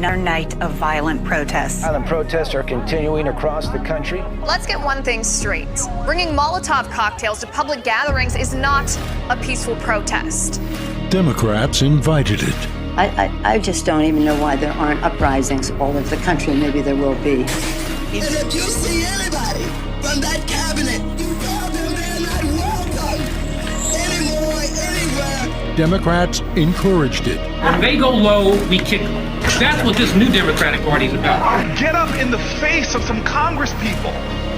another night of violent protests. Violent protests are continuing across the country. Let's get one thing straight. Bringing Molotov cocktails to public gatherings is not a peaceful protest. Democrats invited it. I just don't even know why there aren't uprisings all over the country. Maybe there will be. And if you see anybody from that cabinet, you tell them they're not welcome anymore, anywhere. Democrats encouraged it. When they go low, we kick them. That's what this new Democratic Party is about. Get up in the face of some Congress people.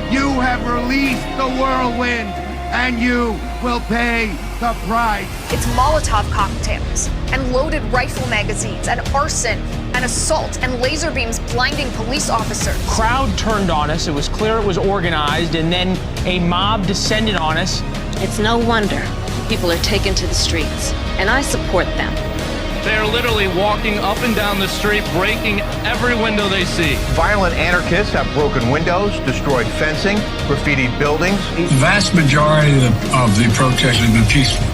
You have released the whirlwind, and you will pay the price. It's Molotov cocktails and loaded rifle magazines and arson and assault and laser beams blinding police officers. Crowd turned on us. It was clear it was organized, and then a mob descended on us. It's no wonder people are taken to the streets, and I support them. They're literally walking up and down the street, breaking every window they see. Violent anarchists have broken windows, destroyed fencing, graffitied buildings. The vast majority of the protests have been peaceful.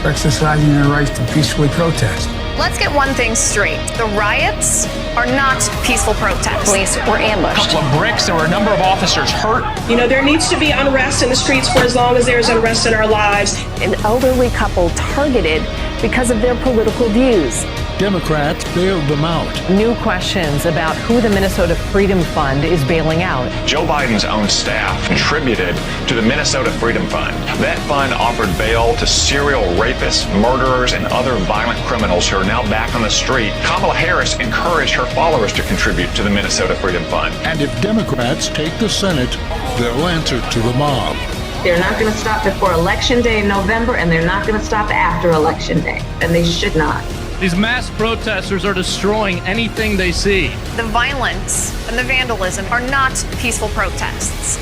Exercising their rights to peacefully protest. Let's get one thing straight. The riots are not peaceful protests. Police were ambushed. A couple of bricks, there were a number of officers hurt. You know, there needs to be unrest in the streets for as long as there's unrest in our lives. An elderly couple targeted because of their political views. Democrats bailed them out. New questions about who the Minnesota Freedom Fund is bailing out. Joe Biden's own staff contributed to the Minnesota Freedom Fund. That fund offered bail to serial rapists, murderers, and other violent criminals who are now back on the street. Kamala Harris encouraged her followers to contribute to the Minnesota Freedom Fund. And if Democrats take the Senate, they'll answer to the mob. They're not going to stop before Election Day in November, and they're not going to stop after Election Day, and they should not. These mass protesters are destroying anything they see. The violence and the vandalism are not peaceful protests.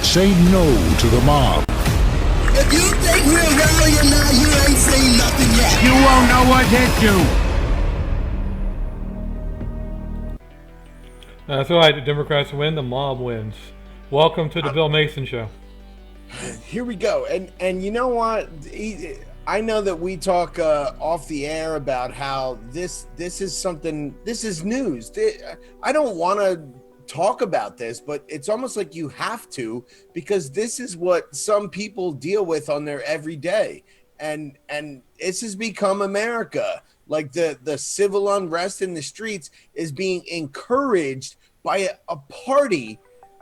Say no to the mob. If you think we're rallying now, you ain't seen nothing yet. You won't know what hit you. That's right. The Democrats win, the mob wins. Welcome to the Bill Mason Show. Here we go. And you know what? I know that we talk off the air about how this is something, this is news. I don't want to talk about this, but it's almost like you have to, because this is what some people deal with on their everyday. And this has become America. Like the civil unrest in the streets is being encouraged by a party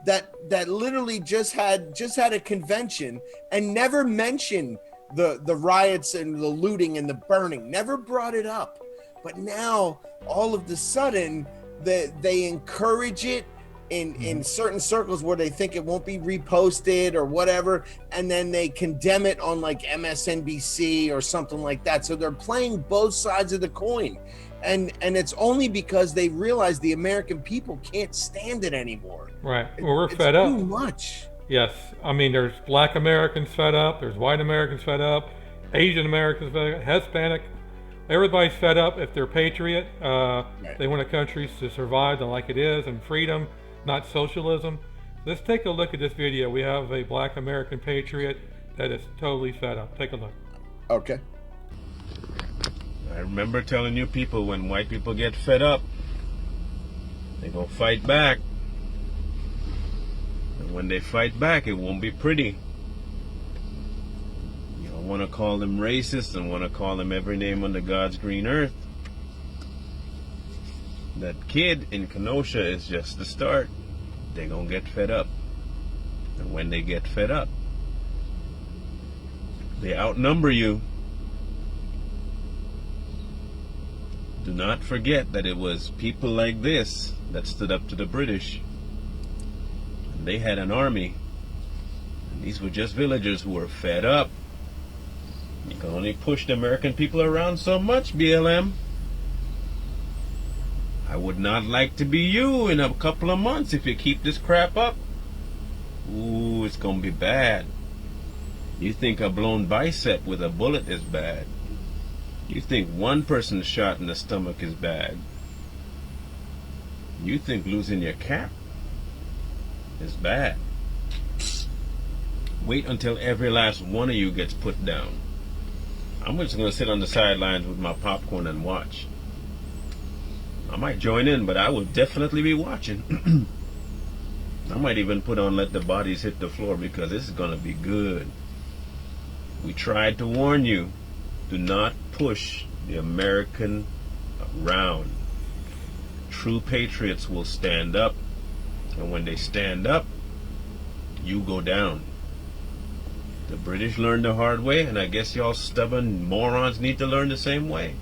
that literally just had a convention and never mentioned the riots and the looting and the burning, never brought it up. But now all of the sudden they encourage it in certain circles where they think it won't be reposted or whatever, and then they condemn it on like MSNBC or something like that. So they're playing both sides of the coin, and it's only because they realize the American people can't stand it anymore. Right. Well, we're fed up. Too much. Yes. I mean, there's black Americans fed up. There's white Americans fed up. Asian Americans fed up. Hispanic. Everybody's fed up. If they're patriot, they want a country to survive like it is, and freedom, not socialism. Let's take a look at this video. We have a black American patriot that is totally fed up. Take a look. Okay. I remember telling you people, when white people get fed up, they gonna fight back. And when they fight back, it won't be pretty. You don't want to call them racist and want to call them every name under God's green earth. That kid in Kenosha is just the start. They're gonna get fed up. And when they get fed up, they outnumber you. Do not forget that it was people like this that stood up to the British. And they had an army. And these were just villagers who were fed up. You can only push the American people around so much, BLM. I would not like to be you in a couple of months if you keep this crap up. Ooh, it's gonna be bad. You think a blown bicep with a bullet is bad. You think one person shot in the stomach is bad. You think losing your cap is bad. Wait until every last one of you gets put down. I'm just going to sit on the sidelines with my popcorn and watch. I might join in, but I will definitely be watching. I might even put on Let the Bodies Hit the Floor, because this is going to be good. We tried to warn you. Do not push the American around. True patriots will stand up, and when they stand up, you go down. The British learned the hard way, and I guess y'all stubborn morons need to learn the same way.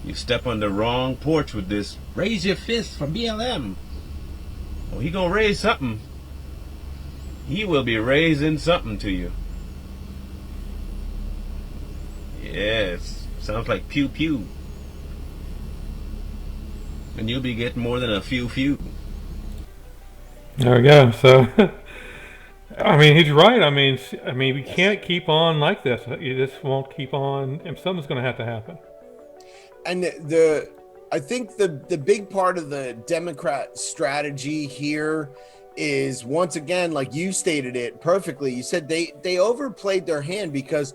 You step on the wrong porch with this, raise your fist for BLM. Oh, he gonna raise something. He will be raising something to you. Yes, sounds like pew pew. And you'll be getting more than a few. There we go. So, I mean, he's right. I mean, we can't keep on like this. You just won't keep on, and something's going to have to happen. And I think the big part of the Democrat strategy here is, once again, like you stated it perfectly. You said they overplayed their hand, because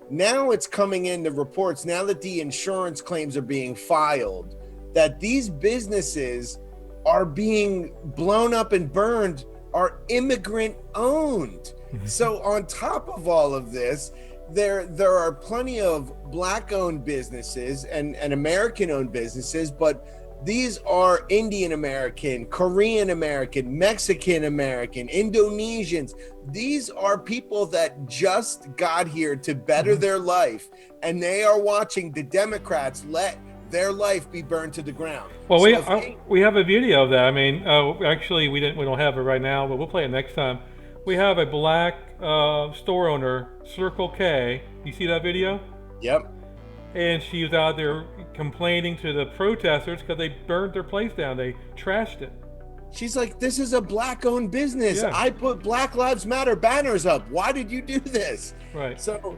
now it's coming in the reports, now that the insurance claims are being filed, that these businesses are being blown up and burned are immigrant owned. So on top of all of this, there are plenty of black owned businesses and American owned businesses, but these are Indian American, Korean American, Mexican American, Indonesians. These are people that just got here to better their life, and they are watching the Democrats let their life be burned to the ground. Well, So we have a video of that. I mean, actually, we don't have it right now, but we'll play it next time. We have a black store owner, Circle K. You see that video? Yep. And she was out there complaining to the protesters because they burned their place down. They trashed it. She's like, this is a black-owned business. Yeah. I put Black Lives Matter banners up. Why did you do this? Right. So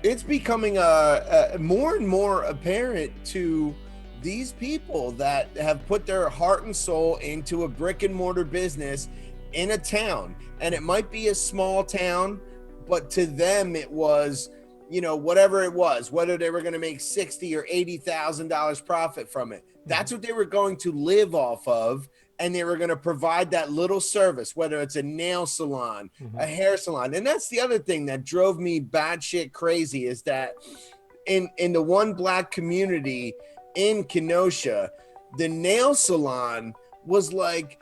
it's becoming more and more apparent to these people that have put their heart and soul into a brick and mortar business in a town. And it might be a small town, but to them it was, whatever it was, whether they were going to make $60,000 or $80,000 profit from it. That's what they were going to live off of. And they were going to provide that little service, whether it's a nail salon, a hair salon. And that's the other thing that drove me batshit crazy, is that in the one black community in Kenosha, the nail salon was like,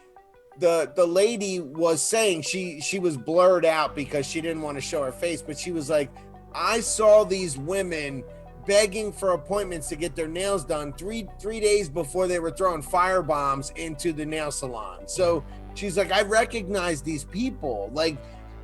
the lady was saying, she was blurred out because she didn't want to show her face, but she was like, I saw these women begging for appointments to get their nails done three days before they were throwing firebombs into the nail salon. So she's like, I recognize these people. Like,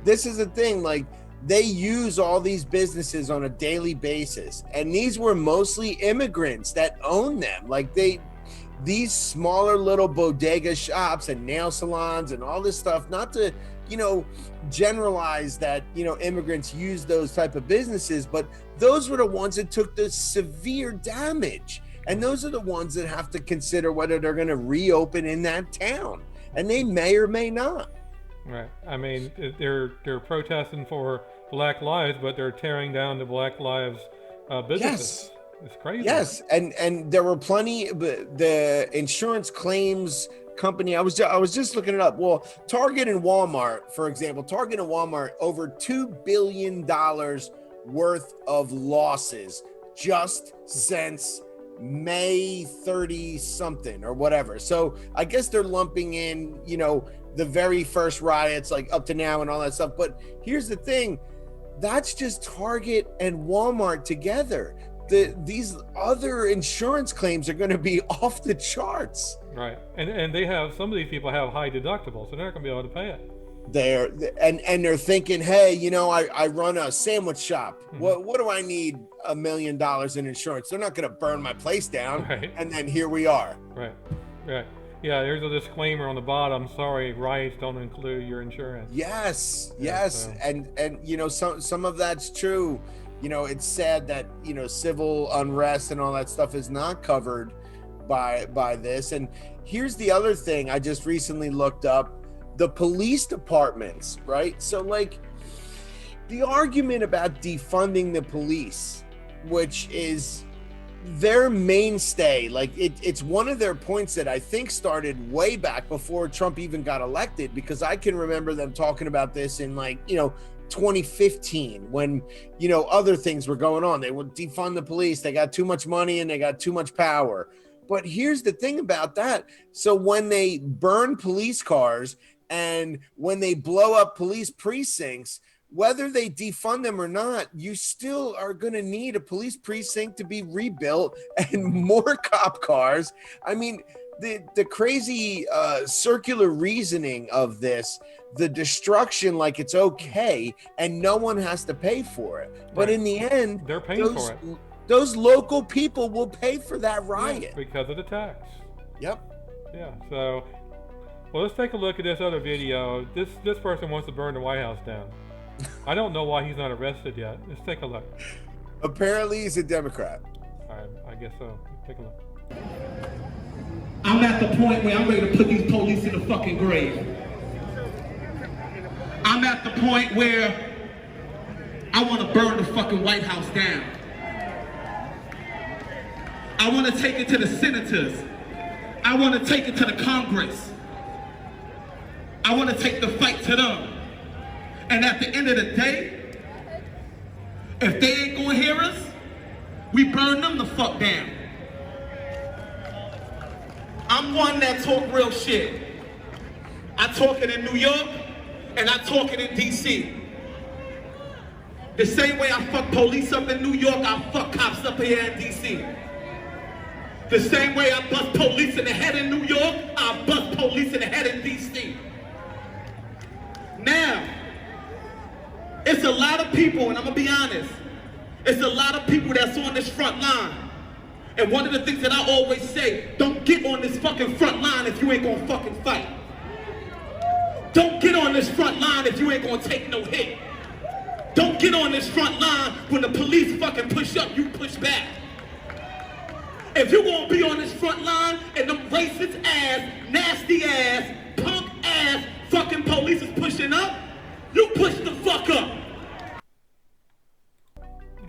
this is the thing, like, they use all these businesses on a daily basis, and these were mostly immigrants that own them. Like, these smaller little bodega shops and nail salons and all this stuff, not to generalize that immigrants use those type of businesses, but those were the ones that took the severe damage, and those are the ones that have to consider whether they're going to reopen in that town, and they may or may not. Right. I mean, they're protesting for Black lives, but they're tearing down the Black Lives businesses. Yes. It's crazy. Yes, and there were plenty. The insurance claims company, I was just looking it up. Well, Target and Walmart, for example, Target and Walmart, over $2 billion worth of losses just since May 30 something or whatever. So I guess they're lumping in, the very first riots, like up to now and all that stuff. But here's the thing, that's just Target and Walmart together. These other insurance claims are going to be off the charts. Right. And they have, some of these people have high deductibles, so they're not going to be able to pay it. And they're thinking, hey, I run a sandwich shop. What do I need $1 million in insurance? They're not going to burn my place down. Right. And then here we are. Right. Yeah, there's a disclaimer on the bottom. Sorry, riots don't include your insurance. Yes. So. And some of that's true. It's sad that, civil unrest and all that stuff is not covered by this. And here's the other thing I just recently looked up, the police departments, right? So, like, the argument about defunding the police, which is their mainstay, like it's one of their points that I think started way back before Trump even got elected, because I can remember them talking about this in 2015 when, other things were going on. They would defund the police. They got too much money and they got too much power. But here's the thing about that. So when they burn police cars and when they blow up police precincts, whether they defund them or not, you still are going to need a police precinct to be rebuilt and more cop cars. I mean, the crazy circular reasoning of this, the destruction, like it's okay and no one has to pay for it. But in the end, they're paying for it. Those local people will pay for that riot. Because of the tax. Yep. Yeah, so, well, let's take a look at this other video. This person wants to burn the White House down. I don't know why he's not arrested yet. Let's take a look. Apparently he's a Democrat. All right, I guess so. Let's take a look. I'm at the point where I'm ready to put these police in the fucking grave. I'm at the point where I want to burn the fucking White House down. I want to take it to the senators. I want to take it to the Congress. I want to take the fight to them. And at the end of the day, if they ain't gonna hear us, we burn them the fuck down. I'm one that talk real shit. I talk it in New York, and I talk it in DC. The same way I fuck police up in New York, I fuck cops up here in DC. The same way I bust police in the head in New York, I bust police in the head in DC. Now, it's a lot of people, and I'm gonna be honest, it's a lot of people that's on this front line. And one of the things that I always say, don't get on this fucking front line if you ain't gonna fucking fight. Don't get on this front line if you ain't gonna take no hit. Don't get on this front line when the police fucking push up, you push back. If you're gonna be on this front line and them racist ass, nasty ass, punk ass fucking police is pushing up, you push the fuck up.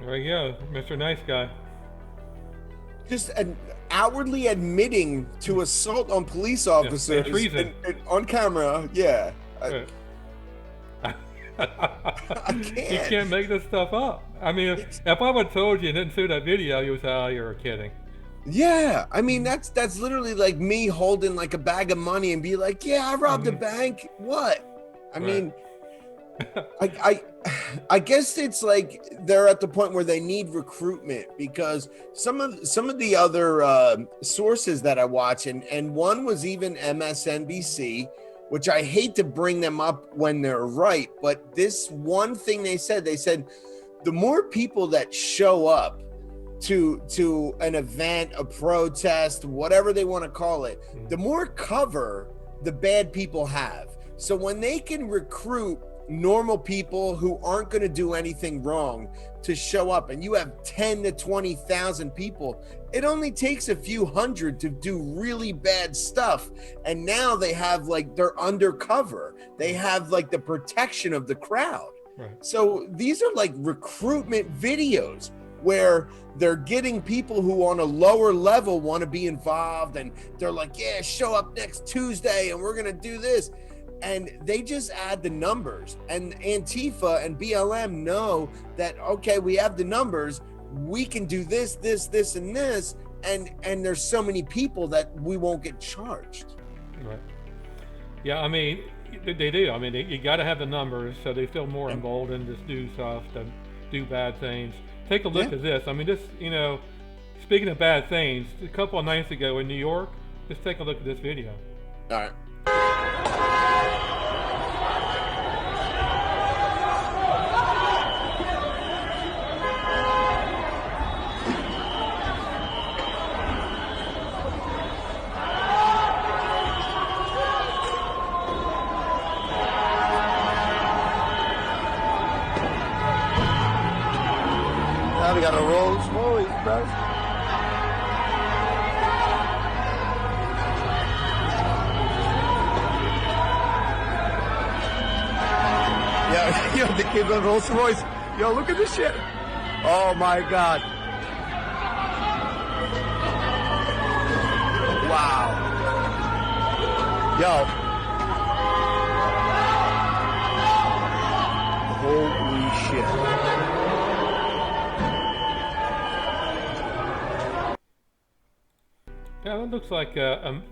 There you go, Mr. Nice Guy. Just outwardly admitting to assault on police officers treason. and on camera. Yeah. Right. I can't. You can't make this stuff up. I mean, if I would have told you and didn't see that video, you would say, oh, you're kidding. Yeah, I mean that's literally like me holding like a bag of money and be like, yeah, I robbed a bank. What? I mean, I guess it's like they're at the point where they need recruitment, because some of the other sources that I watch, and one was even MSNBC, which I hate to bring them up when they're right, but this one thing they said the more people that show up to an event, a protest, whatever they want to call it, the more cover the bad people have. So when they can recruit normal people who aren't going to do anything wrong to show up, and you have 10 to 20,000 people, it only takes a few hundred to do really bad stuff. And now they have like, they're undercover. They have like the protection of the crowd. Right. So these are like recruitment videos where they're getting people who on a lower level want to be involved, and they're like, yeah, show up next Tuesday and we're going to do this. And they just add the numbers, and Antifa and BLM know that, okay, we have the numbers, we can do this, and this. And there's so many people that we won't get charged. Right. Yeah, I mean, they do. I mean, you got to have the numbers, so they feel more emboldened to do stuff, to do bad things. Take a look at this. I mean, this, speaking of bad things, a couple of nights ago in New York, just take a look at this video. All right. Now we got a Rolls Royce, bro. Yo, the kids on Rolls Royce. Yo, look at this shit. Oh my God. Yo. Holy shit. Yeah, that looks like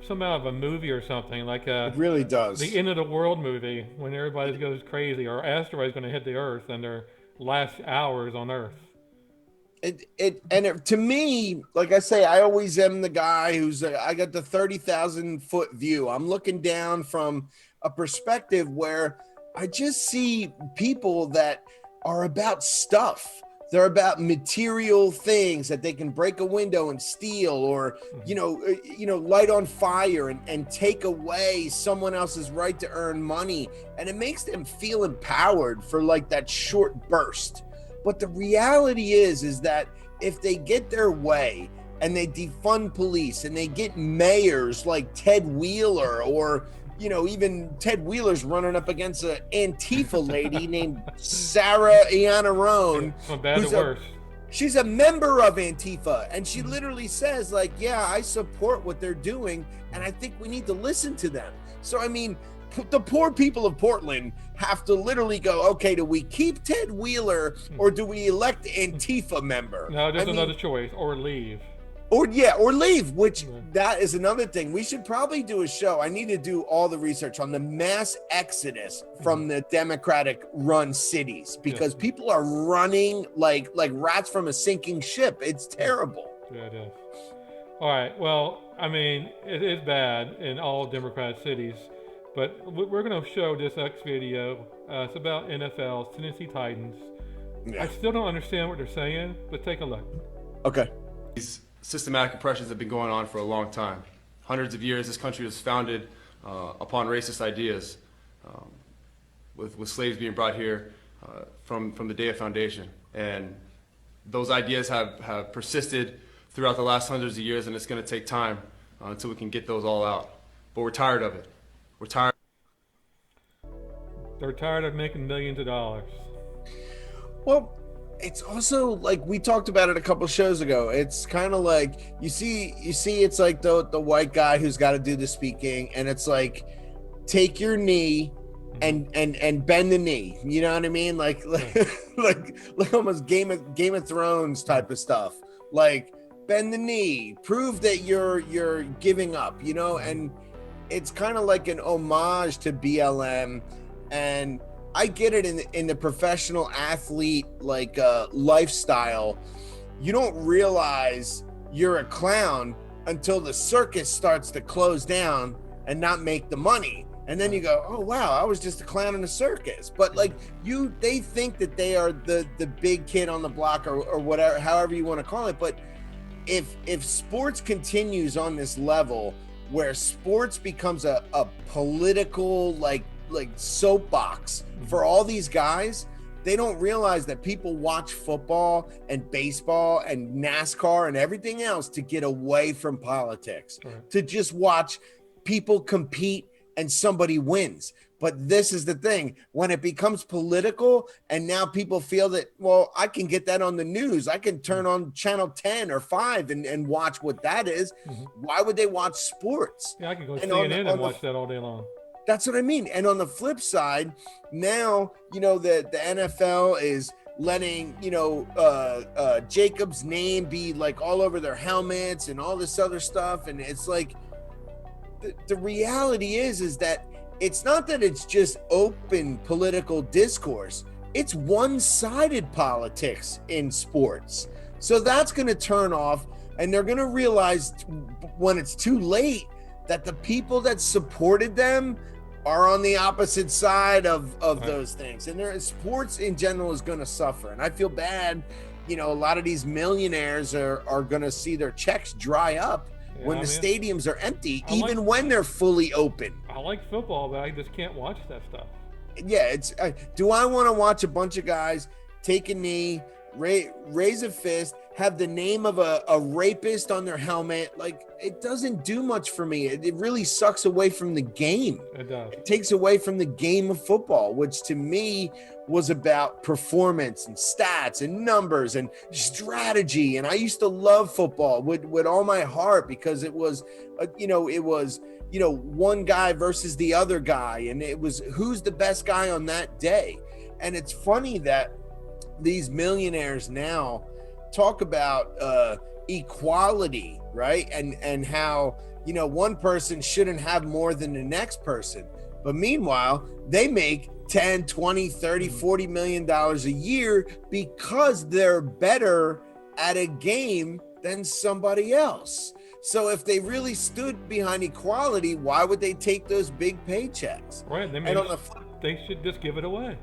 some out of a movie or something. Like it really does. The end of the world movie when everybody goes crazy, or asteroid's going to hit the Earth and their last hours on Earth. To me, like I say, I always am the guy who's I got the 30,000 foot view. I'm looking down from a perspective where I just see people that are about stuff. They're about material things that they can break a window and steal, or light on fire and take away someone else's right to earn money, and it makes them feel empowered for like that short burst. But the reality is that if they get their way and they defund police and they get mayors like Ted Wheeler, or even Ted Wheeler's running up against an Antifa lady named Sarah Iannarone. From bad to worse. She's a member of Antifa, and she literally says, like, yeah, I support what they're doing, and I think we need to listen to them. So, I mean, the poor people of Portland have to literally go, okay, do we keep Ted Wheeler or do we elect Antifa member? No, there's another choice, or leave. Or leave, which that is another thing. We should probably do a show. I need to do all the research on the mass exodus from the Democratic run cities, because people are running like rats from a sinking ship. It's terrible. Yeah, it is. All right. Well, I mean, it is bad in all Democratic cities, but we're going to show this X video. It's about NFL's Tennessee Titans. Yeah. I still don't understand what they're saying, but take a look. Okay. Systematic oppressions have been going on for a long time. Hundreds of years, this country was founded upon racist ideas, with slaves being brought here from the day of foundation. And those ideas have persisted throughout the last hundreds of years, and it's going to take time until we can get those all out. But we're tired of it. We're tired. They're tired of making millions of dollars. Well, it's also like we talked about it a couple shows ago. It's kind of like you see it's like the white guy who's got to do the speaking, and it's like take your knee and bend the knee. You know what I mean? Like almost Game of Thrones type of stuff. Like bend the knee, prove that you're giving up. And it's kind of like an homage to BLM, and I get it in the professional athlete lifestyle. You don't realize you're a clown until the circus starts to close down and not make the money. And then you go, oh wow, I was just a clown in a circus. But they think that they are the big kid on the block or whatever, however you want to call it. But if sports continues on this level where sports becomes a political like soapbox for all these guys, they don't realize that people watch football and baseball and NASCAR and everything else to get away from politics, to just watch people compete and somebody wins. But this is the thing, when it becomes political and now people feel that, well, I can get that on the news. I can turn on channel 10 or 5 and watch what that is. Why would they watch sports? Yeah, I can go to CNN and watch that all day long. That's what I mean. And on the flip side, now, the NFL is letting, Jacob's name be like all over their helmets and all this other stuff. And it's like, the reality is that it's not that it's just open political discourse. It's one-sided politics in sports. So that's going to turn off, and they're going to realize when it's too late that the people that supported them are on the opposite side of those things. And sports in general is going to suffer. And I feel bad, a lot of these millionaires are going to see their checks dry up when the stadiums are empty, when they're fully open. I like football, but I just can't watch that stuff. Yeah, do I want to watch a bunch of guys take a knee, raise a fist, have the name of a rapist on their helmet. Like, it doesn't do much for me. It really sucks away from the game. It does. It takes away from the game of football, which to me was about performance and stats and numbers and strategy. And I used to love football with all my heart because it was, one guy versus the other guy. And it was who's the best guy on that day. And it's funny that these millionaires now talk about equality, right? And how, one person shouldn't have more than the next person. But meanwhile, they make 10, 20, 30, 40 million dollars a year because they're better at a game than somebody else. So if they really stood behind equality, why would they take those big paychecks? Right. They should just give it away.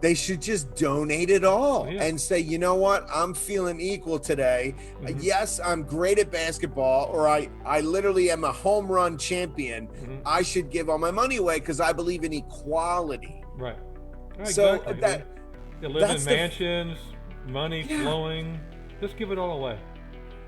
They should just donate it all and say, you know what? I'm feeling equal today. Yes, I'm great at basketball, or I literally am a home run champion. I should give all my money away because I believe in equality. Right. So exactly. You live in mansions, money flowing. Just give it all away.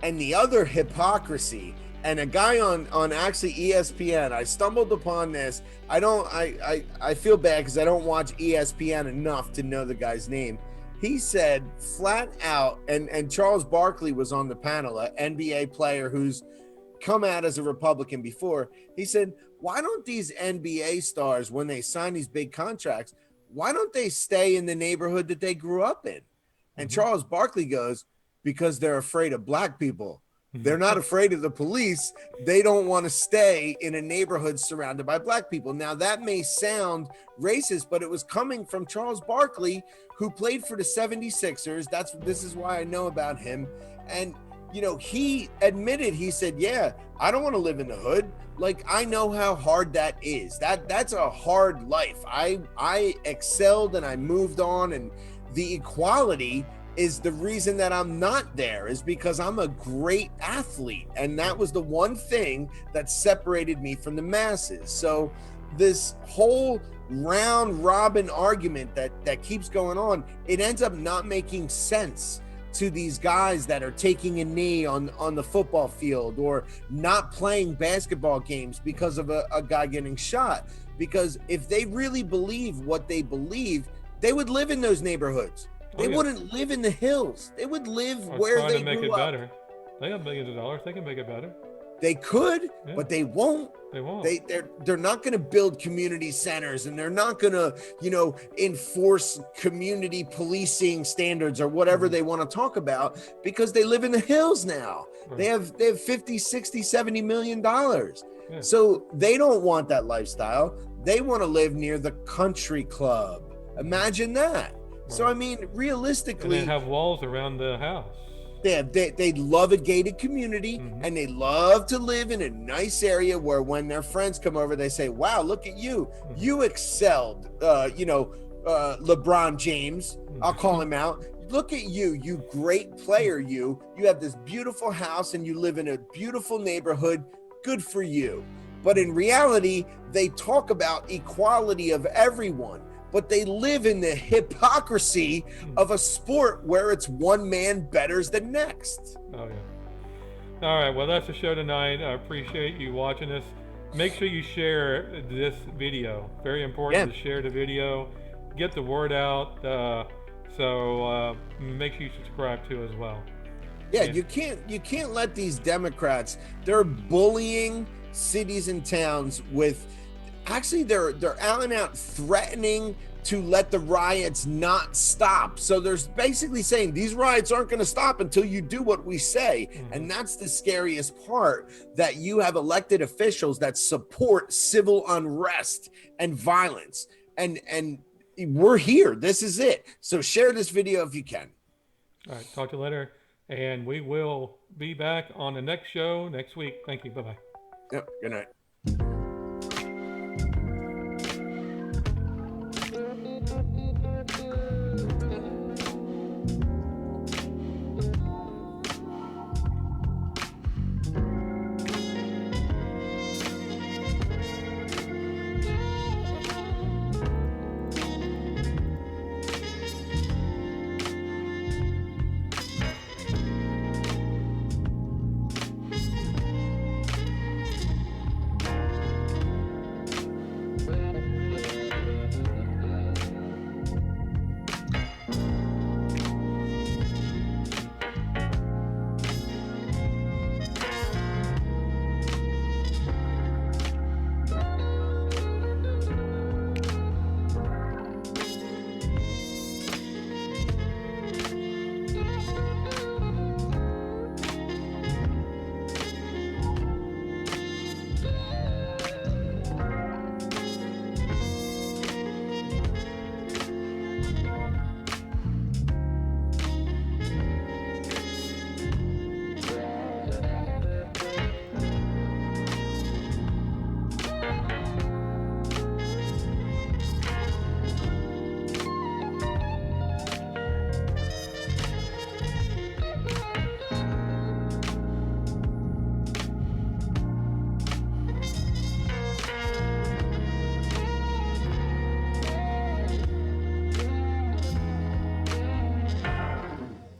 And the other hypocrisy, and a guy on actually ESPN, I stumbled upon this. I feel bad because I don't watch ESPN enough to know the guy's name. He said flat out, and Charles Barkley was on the panel, an NBA player who's come out as a Republican before. He said, why don't these NBA stars, when they sign these big contracts, why don't they stay in the neighborhood that they grew up in? And Charles Barkley goes, because they're afraid of black people. They're not afraid of the police. They don't want to stay in a neighborhood surrounded by black people. Now, that may sound racist, but it was coming from Charles Barkley, who played for the 76ers. This is why I know about him. And, he admitted, he said, yeah, I don't want to live in the hood. Like, I know how hard that is. That's a hard life. I excelled and I moved on, and the equality is the reason that I'm not there, is because I'm a great athlete. And that was the one thing that separated me from the masses. So this whole round robin argument that keeps going on, it ends up not making sense to these guys that are taking a knee on the football field or not playing basketball games because of a guy getting shot. Because if they really believe what they believe, they would live in those neighborhoods. They wouldn't live in the hills. They would live where they grew up. Better. They have millions of dollars. They can make it better. They could, but they won't. They won't. They're not going to build community centers, and they're not going to, enforce community policing standards or whatever they want to talk about, because they live in the hills now. Right. They have 50, 60, 70 million dollars. Yeah. So they don't want that lifestyle. They want to live near the country club. Imagine that. So, I mean, realistically, and they have walls around the house. They love a gated community, and they love to live in a nice area where when their friends come over, they say, wow, look at you. You excelled, LeBron James. I'll call him out. Look at you, you great player. You have this beautiful house and you live in a beautiful neighborhood. Good for you. But in reality, they talk about equality of everyone, but they live in the hypocrisy of a sport where it's one man betters the next. Oh, yeah. All right, well, that's the show tonight. I appreciate you watching us. Make sure you share this video. Very important to share the video. Get the word out. So make sure you subscribe too as well. Yeah, you can't let these Democrats, they're bullying cities and towns with, actually they're out and out threatening to let the riots not stop. So they're basically saying these riots aren't going to stop until you do what we say. And that's the scariest part, that you have elected officials that support civil unrest and violence. And we're here. This is it. So share this video if you can. All right, talk to you later. And we will be back on the next show next week. Thank you. Bye-bye. Yep. Good night.